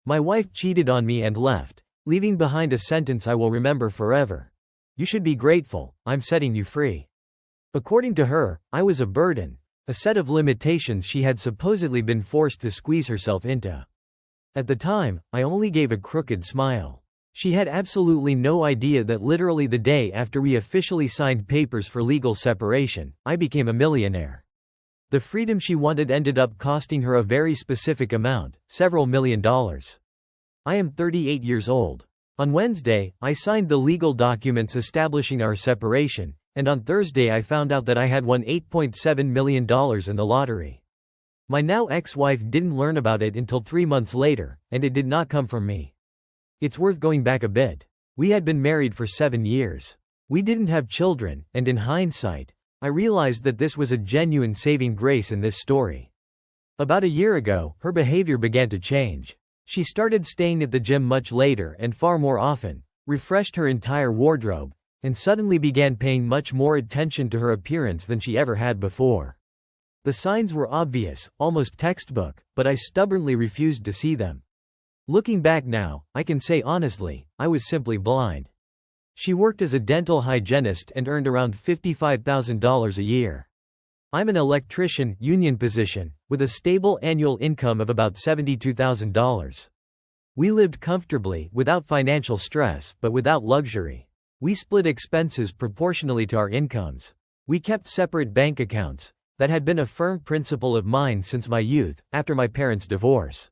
My wife cheated on me and left, leaving behind a sentence I will remember forever. You should be grateful, I'm setting you free. According to her, I was a burden, a set of limitations she had supposedly been forced to squeeze herself into. At the time, I only gave a crooked smile. She had absolutely no idea that literally the day after we officially signed papers for legal separation, I became a millionaire. The freedom she wanted ended up costing her a very specific amount, several $1,000,000. I am 38 years old. On Wednesday, I signed the legal documents establishing our separation, and on Thursday I found out that I had won $8.7 million in the lottery. My now ex-wife didn't learn about it until 3 months later, and it did not come from me. It's worth going back a bit. We had been married for 7 years. We didn't have children, and in hindsight, I realized that this was a genuine saving grace in this story. About a year ago, her behavior began to change. She started staying at the gym much later and far more often, refreshed her entire wardrobe, and suddenly began paying much more attention to her appearance than she ever had before. The signs were obvious, almost textbook, but I stubbornly refused to see them. Looking back now, I can say honestly, I was simply blind. She worked as a dental hygienist and earned around $55,000 a year. I'm an electrician, union position, with a stable annual income of about $72,000. We lived comfortably, without financial stress, but without luxury. We split expenses proportionally to our incomes. We kept separate bank accounts. That had been a firm principle of mine since my youth, after my parents' divorce.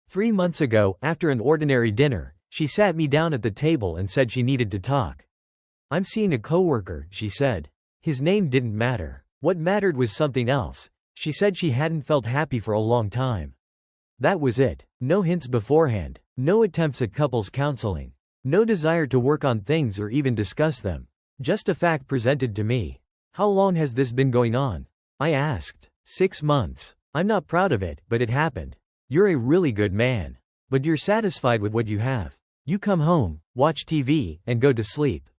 3 months ago, after an ordinary dinner, she sat me down at the table and said she needed to talk. I'm seeing a coworker, she said. His name didn't matter. What mattered was something else. She said she hadn't felt happy for a long time. That was it. No hints beforehand. No attempts at couples counseling. No desire to work on things or even discuss them. Just a fact presented to me. How long has this been going on? I asked. 6 months. I'm not proud of it, but it happened. You're a really good man. But you're satisfied with what you have. You come home, watch TV, and go to sleep.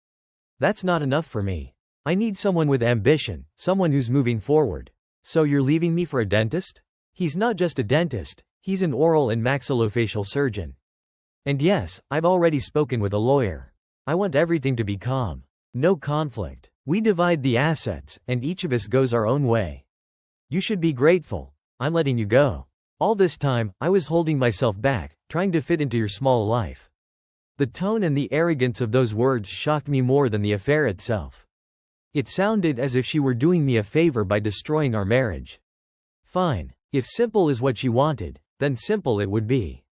That's not enough for me. I need someone with ambition, someone who's moving forward. So you're leaving me for a dentist? He's not just a dentist, he's an oral and maxillofacial surgeon. And yes, I've already spoken with a lawyer. I want everything to be calm. No conflict. We divide the assets, and each of us goes our own way. You should be grateful. I'm letting you go. All this time, I was holding myself back, trying to fit into your small life. The tone and the arrogance of those words shocked me more than the affair itself. It sounded as if she were doing me a favor by destroying our marriage. Fine. If simple is what she wanted, then simple it would be.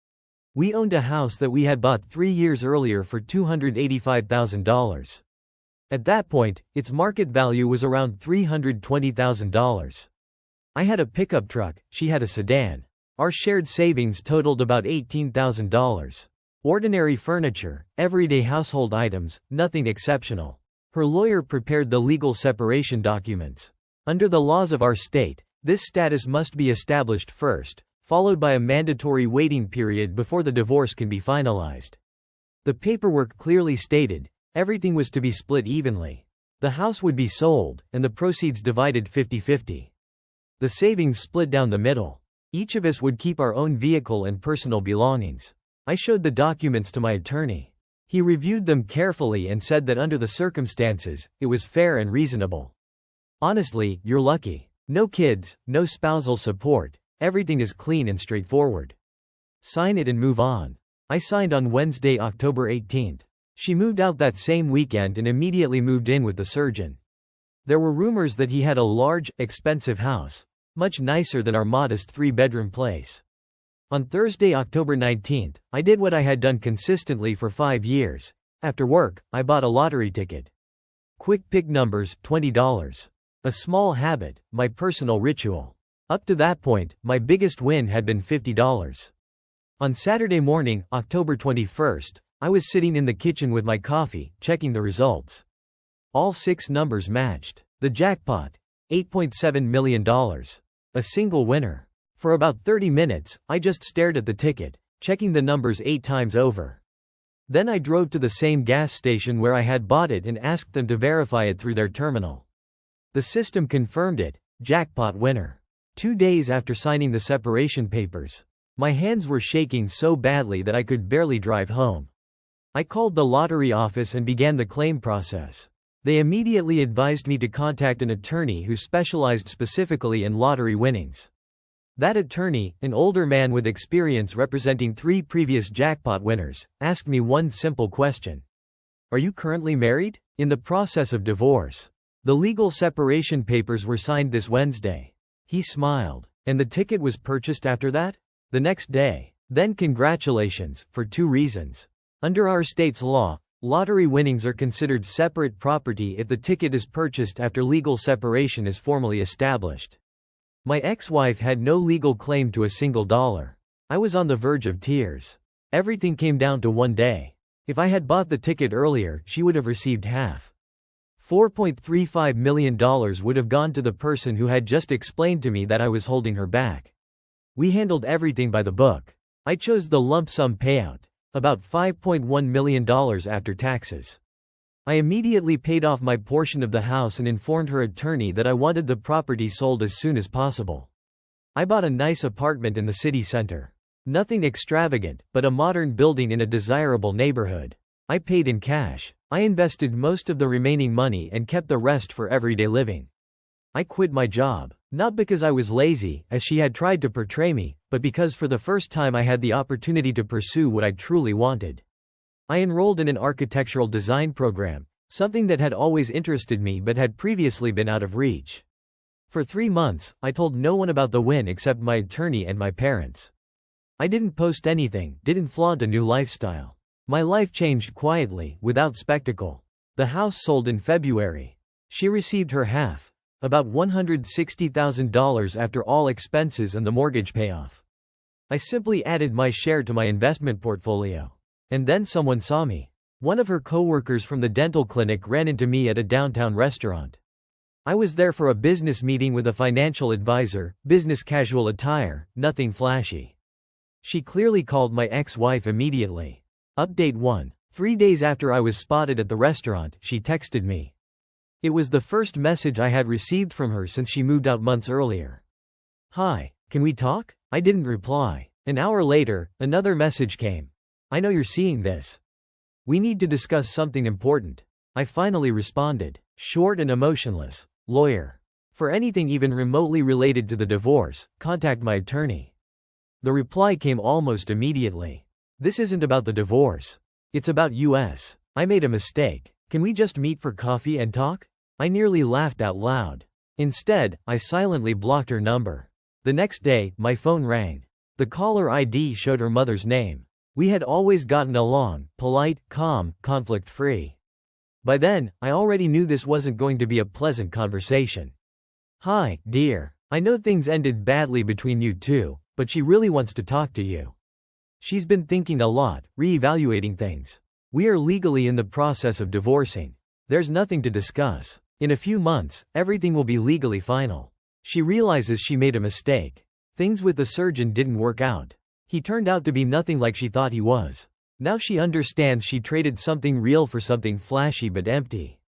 We owned a house that we had bought 3 years earlier for $285,000. At that point, its market value was around $320,000. I had a pickup truck, she had a sedan. Our shared savings totaled about $18,000. Ordinary furniture, everyday household items, nothing exceptional. Her lawyer prepared the legal separation documents. Under the laws of our state, this status must be established first, followed by a mandatory waiting period before the divorce can be finalized. The paperwork clearly stated, everything was to be split evenly. The house would be sold, and the proceeds divided 50-50. The savings split down the middle. Each of us would keep our own vehicle and personal belongings. I showed the documents to my attorney. He reviewed them carefully and said that under the circumstances, it was fair and reasonable. Honestly, you're lucky. No kids, no spousal support, everything is clean and straightforward. Sign it and move on. I signed on Wednesday, October 18th. She moved out that same weekend and immediately moved in with the surgeon. There were rumors that he had a large, expensive house, much nicer than our modest 3-bedroom place. On Thursday, October 19th, I did what I had done consistently for 5 years. After work, I bought a lottery ticket. Quick pick numbers, $20. A small habit, my personal ritual. Up to that point, my biggest win had been $50. On Saturday morning, October 21st, I was sitting in the kitchen with my coffee, checking the results. All 6 numbers matched. The jackpot, $8.7 million. A single winner. For about 30 minutes, I just stared at the ticket, checking the numbers 8 times over. Then I drove to the same gas station where I had bought it and asked them to verify it through their terminal. The system confirmed it, jackpot winner. 2 days after signing the separation papers. My hands were shaking so badly that I could barely drive home. I called the lottery office and began the claim process. They immediately advised me to contact an attorney who specialized specifically in lottery winnings. That attorney, an older man with experience representing 3 previous jackpot winners, asked me one simple question. Are you currently married? In the process of divorce. The legal separation papers were signed this Wednesday. He smiled. And the ticket was purchased after that? The next day. Then congratulations, for 2 reasons. Under our state's law, lottery winnings are considered separate property if the ticket is purchased after legal separation is formally established. My ex-wife had no legal claim to a single dollar. I was on the verge of tears. Everything came down to one day. If I had bought the ticket earlier, she would have received half. $4.35 million would have gone to the person who had just explained to me that I was holding her back. We handled everything by the book. I chose the lump sum payout, about $5.1 million after taxes. I immediately paid off my portion of the house and informed her attorney that I wanted the property sold as soon as possible. I bought a nice apartment in the city center. Nothing extravagant, but a modern building in a desirable neighborhood. I paid in cash. I invested most of the remaining money and kept the rest for everyday living. I quit my job, not because I was lazy, as she had tried to portray me, but because for the first time I had the opportunity to pursue what I truly wanted. I enrolled in an architectural design program, something that had always interested me but had previously been out of reach. For 3 months, I told no one about the win except my attorney and my parents. I didn't post anything, didn't flaunt a new lifestyle. My life changed quietly, without spectacle. The house sold in February. She received her half, about $160,000 after all expenses and the mortgage payoff. I simply added my share to my investment portfolio. And then someone saw me. One of her coworkers from the dental clinic ran into me at a downtown restaurant. I was there for a business meeting with a financial advisor, business casual attire, nothing flashy. She clearly called my ex-wife immediately. Update 1. 3 days after I was spotted at the restaurant, she texted me. It was the first message I had received from her since she moved out months earlier. Hi, can we talk? I didn't reply. An hour later, another message came. I know you're seeing this. We need to discuss something important. I finally responded. Short and emotionless. Lawyer. For anything even remotely related to the divorce, contact my attorney. The reply came almost immediately. This isn't about the divorce. It's about us. I made a mistake. Can we just meet for coffee and talk? I nearly laughed out loud. Instead, I silently blocked her number. The next day, my phone rang. The caller ID showed her mother's name. We had always gotten along, polite, calm, conflict-free. By then, I already knew this wasn't going to be a pleasant conversation. Hi, dear. I know things ended badly between you two, but she really wants to talk to you. She's been thinking a lot, re-evaluating things. We are legally in the process of divorcing. There's nothing to discuss. In a few months, everything will be legally final. She realizes she made a mistake. Things with the surgeon didn't work out. He turned out to be nothing like she thought he was. Now she understands she traded something real for something flashy but empty.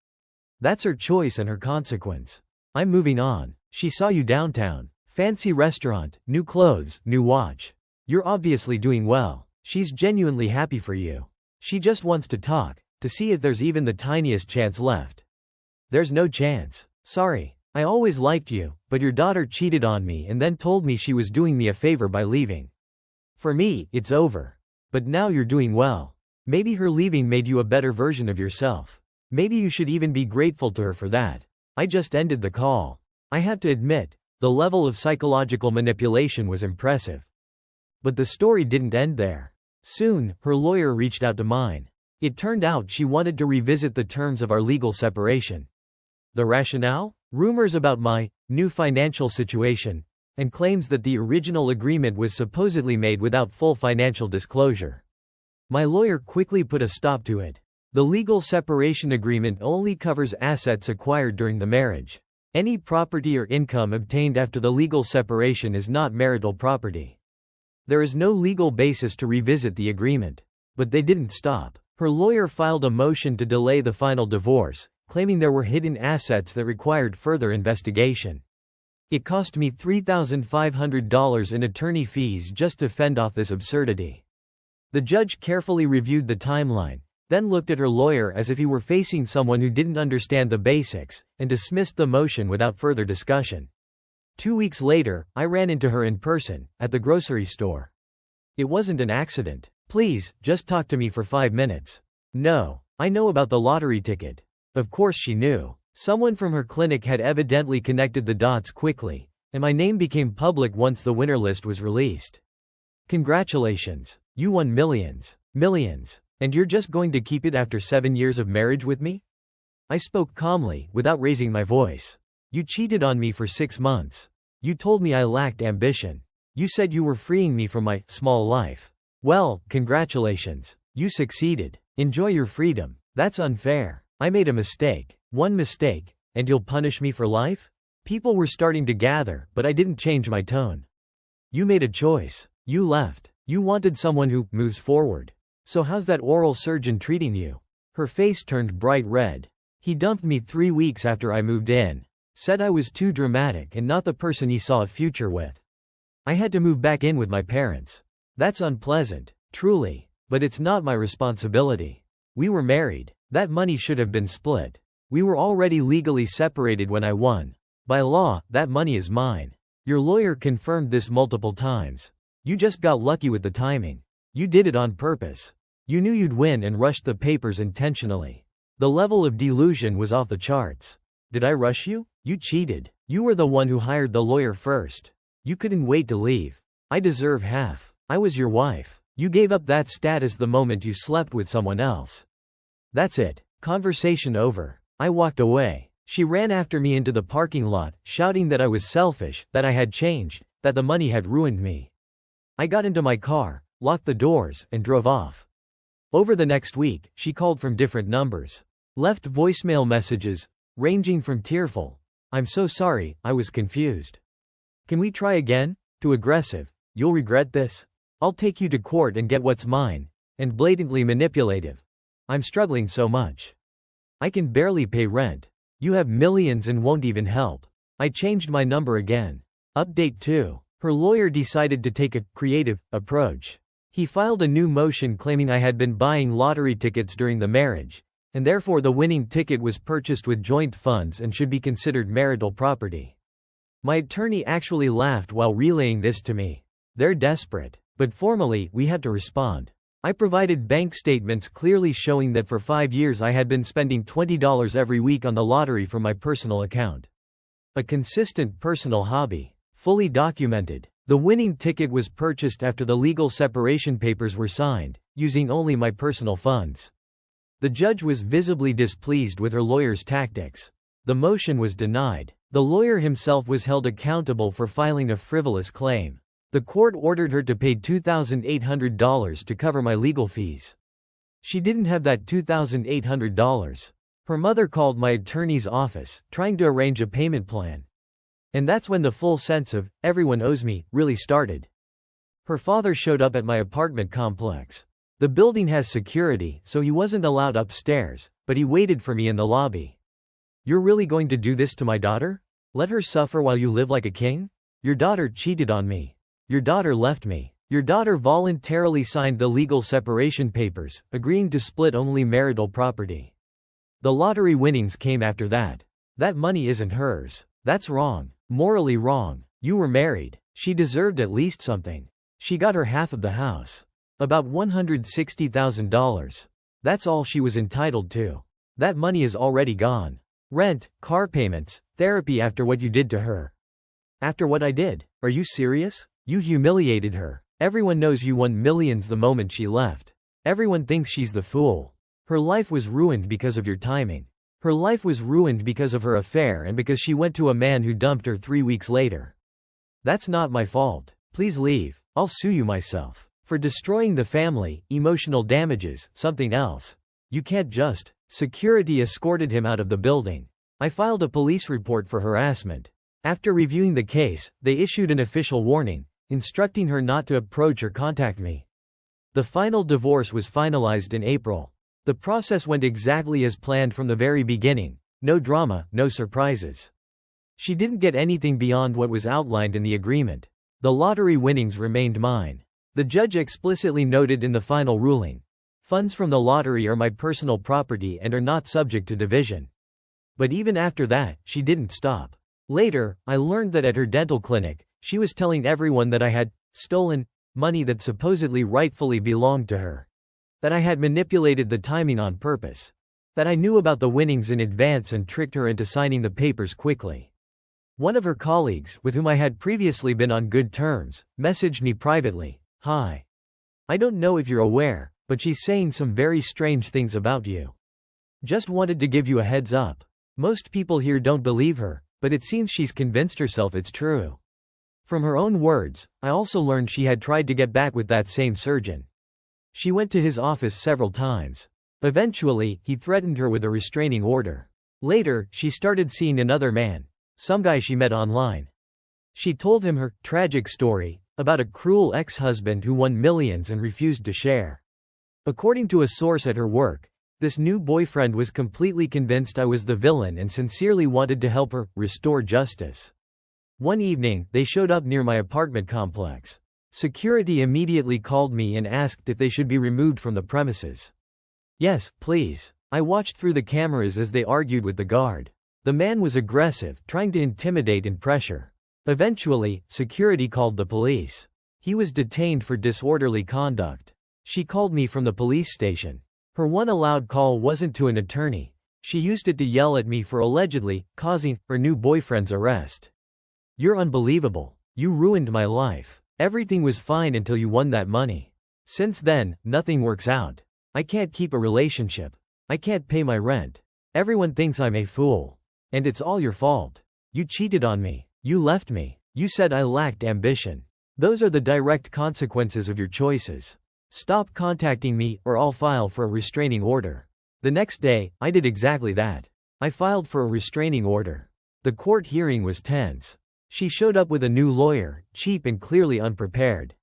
That's her choice and her consequence. I'm moving on. She saw you downtown. Fancy restaurant, new clothes, new watch. You're obviously doing well. She's genuinely happy for you. She just wants to talk, to see if there's even the tiniest chance left. There's no chance. Sorry. I always liked you, but your daughter cheated on me and then told me she was doing me a favor by leaving. For me, it's over. But now you're doing well. Maybe her leaving made you a better version of yourself. Maybe you should even be grateful to her for that. I just ended the call. I have to admit, the level of psychological manipulation was impressive. But the story didn't end there. Soon, her lawyer reached out to mine. It turned out she wanted to revisit the terms of our legal separation. The rationale? Rumors about my new financial situation, and claims that the original agreement was supposedly made without full financial disclosure. My lawyer quickly put a stop to it. The legal separation agreement only covers assets acquired during the marriage. Any property or income obtained after the legal separation is not marital property. There is no legal basis to revisit the agreement. But they didn't stop. Her lawyer filed a motion to delay the final divorce, claiming there were hidden assets that required further investigation. It cost me $3,500 in attorney fees just to fend off this absurdity. The judge carefully reviewed the timeline, then looked at her lawyer as if he were facing someone who didn't understand the basics, and dismissed the motion without further discussion. 2 weeks later, I ran into her in person, at the grocery store. It wasn't an accident. Please, just talk to me for 5 minutes. No, I know about the lottery ticket. Of course she knew. Someone from her clinic had evidently connected the dots quickly, and my name became public once the winner list was released. Congratulations. You won millions. Millions. And you're just going to keep it after 7 years of marriage with me? I spoke calmly, without raising my voice. You cheated on me for 6 months. You told me I lacked ambition. You said you were freeing me from my small life. Well, congratulations. You succeeded. Enjoy your freedom. That's unfair. I made a mistake. One mistake, and you'll punish me for life? People were starting to gather, but I didn't change my tone. You made a choice. You left. You wanted someone who moves forward. So how's that oral surgeon treating you? Her face turned bright red. He dumped me 3 weeks after I moved in. Said I was too dramatic and not the person he saw a future with. I had to move back in with my parents. That's unpleasant, truly, but it's not my responsibility. We were married. That money should have been split. We were already legally separated when I won. By law, that money is mine. Your lawyer confirmed this multiple times. You just got lucky with the timing. You did it on purpose. You knew you'd win and rushed the papers intentionally. The level of delusion was off the charts. Did I rush you? You cheated. You were the one who hired the lawyer first. You couldn't wait to leave. I deserve half. I was your wife. You gave up that status the moment you slept with someone else. That's it. Conversation over. I walked away. She ran after me into the parking lot, shouting that I was selfish, that I had changed, that the money had ruined me. I got into my car, locked the doors, and drove off. Over the next week, she called from different numbers. Left voicemail messages, ranging from tearful, "I'm so sorry, I was confused. Can we try again?" to aggressive, "You'll regret this. I'll take you to court and get what's mine," and blatantly manipulative, "I'm struggling so much. I can barely pay rent. You have millions and won't even help." I changed my number again. Update 2. Her lawyer decided to take a creative approach. He filed a new motion claiming I had been buying lottery tickets during the marriage, and therefore the winning ticket was purchased with joint funds and should be considered marital property. My attorney actually laughed while relaying this to me. They're desperate. But formally, we had to respond. I provided bank statements clearly showing that for 5 years I had been spending $20 every week on the lottery from my personal account. A consistent personal hobby. Fully documented. The winning ticket was purchased after the legal separation papers were signed, using only my personal funds. The judge was visibly displeased with her lawyer's tactics. The motion was denied. The lawyer himself was held accountable for filing a frivolous claim. The court ordered her to pay $2,800 to cover my legal fees. She didn't have that $2,800. Her mother called my attorney's office, trying to arrange a payment plan. And that's when the full sense of, everyone owes me, really started. Her father showed up at my apartment complex. The building has security, so he wasn't allowed upstairs, but he waited for me in the lobby. "You're really going to do this to my daughter? Let her suffer while you live like a king? Your daughter cheated on me. Your daughter left me. Your daughter voluntarily signed the legal separation papers, agreeing to split only marital property. The lottery winnings came after that. That money isn't hers. That's wrong. Morally wrong. You were married. She deserved at least something. She got her half of the house. About $160,000. That's all she was entitled to. That money is already gone. Rent, car payments, therapy after what you did to her." "After what I did? Are you serious? You humiliated her. Everyone knows you won millions the moment she left. Everyone thinks she's the fool. Her life was ruined because of your timing. Her life was ruined because of her affair and because she went to a man who dumped her 3 weeks later. That's not my fault. Please leave. I'll sue you myself. For destroying the family, emotional damages, something else. You can't just." Security escorted him out of the building. I filed a police report for harassment. After reviewing the case, they issued an official warning, instructing her not to approach or contact me. The final divorce was finalized in April. The process went exactly as planned from the very beginning. No drama, no surprises. She didn't get anything beyond what was outlined in the agreement. The lottery winnings remained mine. The judge explicitly noted in the final ruling, "Funds from the lottery are my personal property and are not subject to division." But even after that, she didn't stop. Later, I learned that at her dental clinic, she was telling everyone that I had stolen money that supposedly rightfully belonged to her. That I had manipulated the timing on purpose. That I knew about the winnings in advance and tricked her into signing the papers quickly. One of her colleagues, with whom I had previously been on good terms, messaged me privately, "Hi. I don't know if you're aware, but she's saying some very strange things about you. Just wanted to give you a heads up. Most people here don't believe her, but it seems she's convinced herself it's true." From her own words, I also learned she had tried to get back with that same surgeon. She went to his office several times. Eventually, he threatened her with a restraining order. Later, she started seeing another man, some guy she met online. She told him her tragic story about a cruel ex-husband who won millions and refused to share. According to a source at her work, this new boyfriend was completely convinced I was the villain and sincerely wanted to help her restore justice. One evening, they showed up near my apartment complex. Security immediately called me and asked if they should be removed from the premises. "Yes, please." I watched through the cameras as they argued with the guard. The man was aggressive, trying to intimidate and pressure. Eventually, security called the police. He was detained for disorderly conduct. She called me from the police station. Her one allowed call wasn't to an attorney. She used it to yell at me for allegedly causing her new boyfriend's arrest. "You're unbelievable. You ruined my life. Everything was fine until you won that money. Since then, nothing works out. I can't keep a relationship. I can't pay my rent. Everyone thinks I'm a fool. And it's all your fault. You cheated on me. You left me. You said I lacked ambition. Those are the direct consequences of your choices. Stop contacting me or I'll file for a restraining order." The next day, I did exactly that. I filed for a restraining order. The court hearing was tense. She showed up with a new lawyer, cheap and clearly unprepared.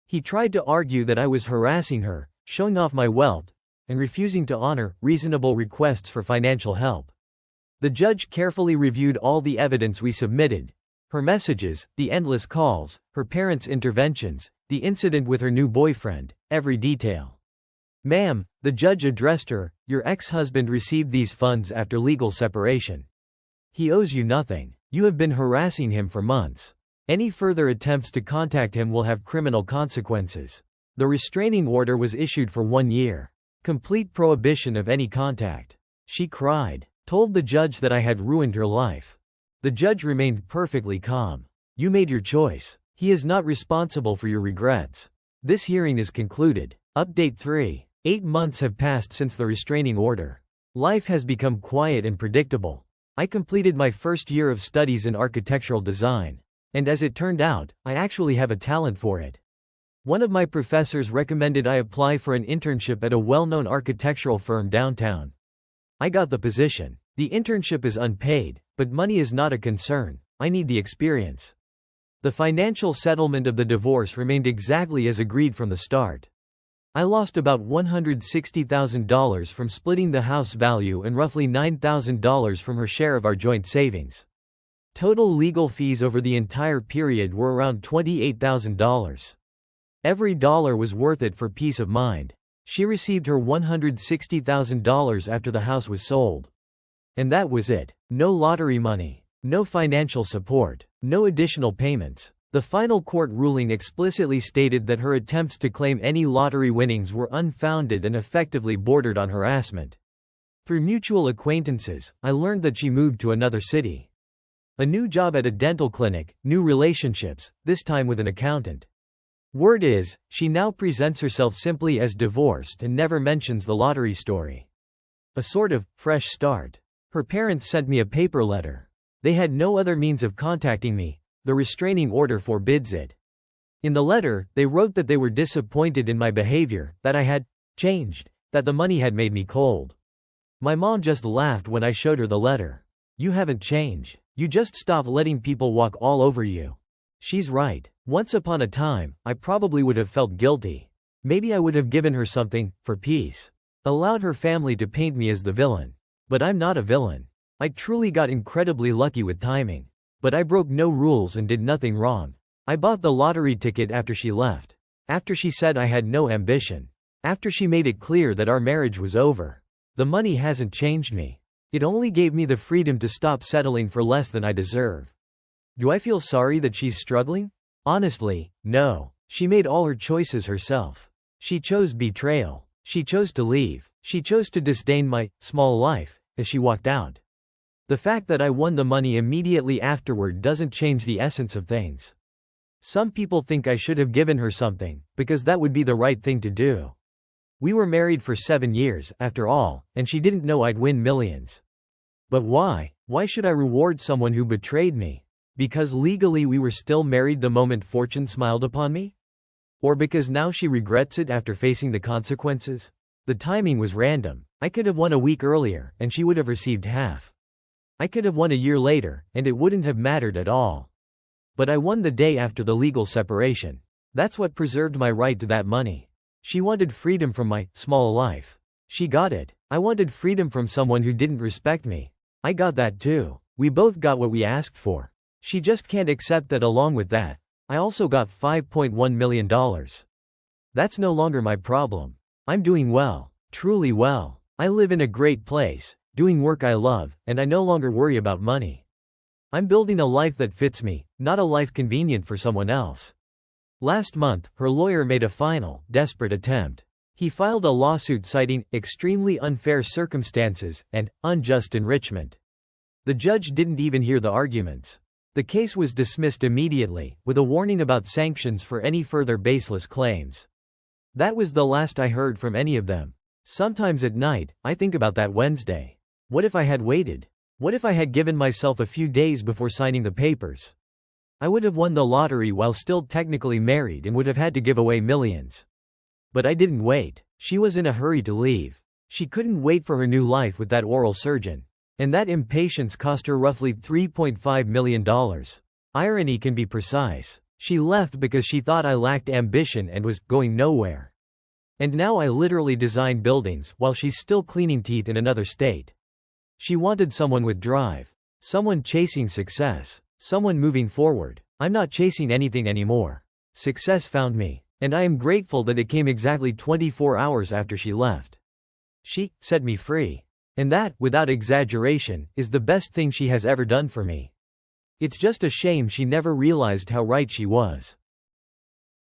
He tried to argue that I was harassing her, showing off my wealth, and refusing to honor reasonable requests for financial help. The judge carefully reviewed all the evidence we submitted: her messages, the endless calls, her parents' interventions, the incident with her new boyfriend, every detail. "Ma'am," the judge addressed her, "your ex-husband received these funds after legal separation. He owes you nothing. You have been harassing him for months. Any further attempts to contact him will have criminal consequences." The restraining order was issued for 1 year. Complete prohibition of any contact. She cried, told the judge that I had ruined her life. The judge remained perfectly calm. "You made your choice. He is not responsible for your regrets." This hearing is concluded. Update 3. 8 months have passed since the restraining order. Life has become quiet and predictable. I completed my first year of studies in architectural design. And as it turned out, I actually have a talent for it. One of my professors recommended I apply for an internship at a well-known architectural firm downtown. I got the position. The internship is unpaid, but money is not a concern. I need the experience. The financial settlement of the divorce remained exactly as agreed from the start. I lost about $160,000 from splitting the house value and roughly $9,000 from her share of our joint savings. Total legal fees over the entire period were around $28,000. Every dollar was worth it for peace of mind. She received her $160,000 after the house was sold. And that was it. No lottery money. No financial support. No additional payments. The final court ruling explicitly stated that her attempts to claim any lottery winnings were unfounded and effectively bordered on harassment. Through mutual acquaintances, I learned that she moved to another city. A new job at a dental clinic, new relationships, this time with an accountant. Word is, she now presents herself simply as divorced and never mentions the lottery story. A sort of fresh start. Her parents sent me a paper letter. They had no other means of contacting me. The restraining order forbids it. In the letter, they wrote that they were disappointed in my behavior, that I had changed, that the money had made me cold. My mom just laughed when I showed her the letter. "You haven't changed. You just stopped letting people walk all over you." She's right. Once upon a time, I probably would have felt guilty. Maybe I would have given her something, for peace. Allowed her family to paint me as the villain. But I'm not a villain. I truly got incredibly lucky with timing. But I broke no rules and did nothing wrong. I bought the lottery ticket after she left. After she said I had no ambition. After she made it clear that our marriage was over. The money hasn't changed me. It only gave me the freedom to stop settling for less than I deserve. Do I feel sorry that she's struggling? Honestly, no. She made all her choices herself. She chose betrayal. She chose to leave. She chose to disdain my small life as she walked out. The fact that I won the money immediately afterward doesn't change the essence of things. Some people think I should have given her something, because that would be the right thing to do. We were married for 7 years, after all, and she didn't know I'd win millions. But why? Why should I reward someone who betrayed me? Because legally we were still married the moment fortune smiled upon me? Or because now she regrets it after facing the consequences? The timing was random. I could have won a week earlier, and she would have received half. I could have won a year later, and it wouldn't have mattered at all. But I won the day after the legal separation. That's what preserved my right to that money. She wanted freedom from my small life. She got it. I wanted freedom from someone who didn't respect me. I got that too. We both got what we asked for. She just can't accept that along with that, I also got $5.1 million. That's no longer my problem. I'm doing well, truly well. I live in a great place, doing work I love, and I no longer worry about money. I'm building a life that fits me, not a life convenient for someone else. Last month, her lawyer made a final, desperate attempt. He filed a lawsuit citing extremely unfair circumstances and unjust enrichment. The judge didn't even hear the arguments. The case was dismissed immediately, with a warning about sanctions for any further baseless claims. That was the last I heard from any of them. Sometimes at night, I think about that Wednesday. What if I had waited? What if I had given myself a few days before signing the papers? I would have won the lottery while still technically married and would have had to give away millions. But I didn't wait. She was in a hurry to leave. She couldn't wait for her new life with that oral surgeon. And that impatience cost her roughly $3.5 million. Irony can be precise. She left because she thought I lacked ambition and was going nowhere. And now I literally design buildings while she's still cleaning teeth in another state. She wanted someone with drive. Someone chasing success. Someone moving forward. I'm not chasing anything anymore. Success found me. And I am grateful that it came exactly 24 hours after she left. She set me free. And that, without exaggeration, is the best thing she has ever done for me. It's just a shame she never realized how right she was.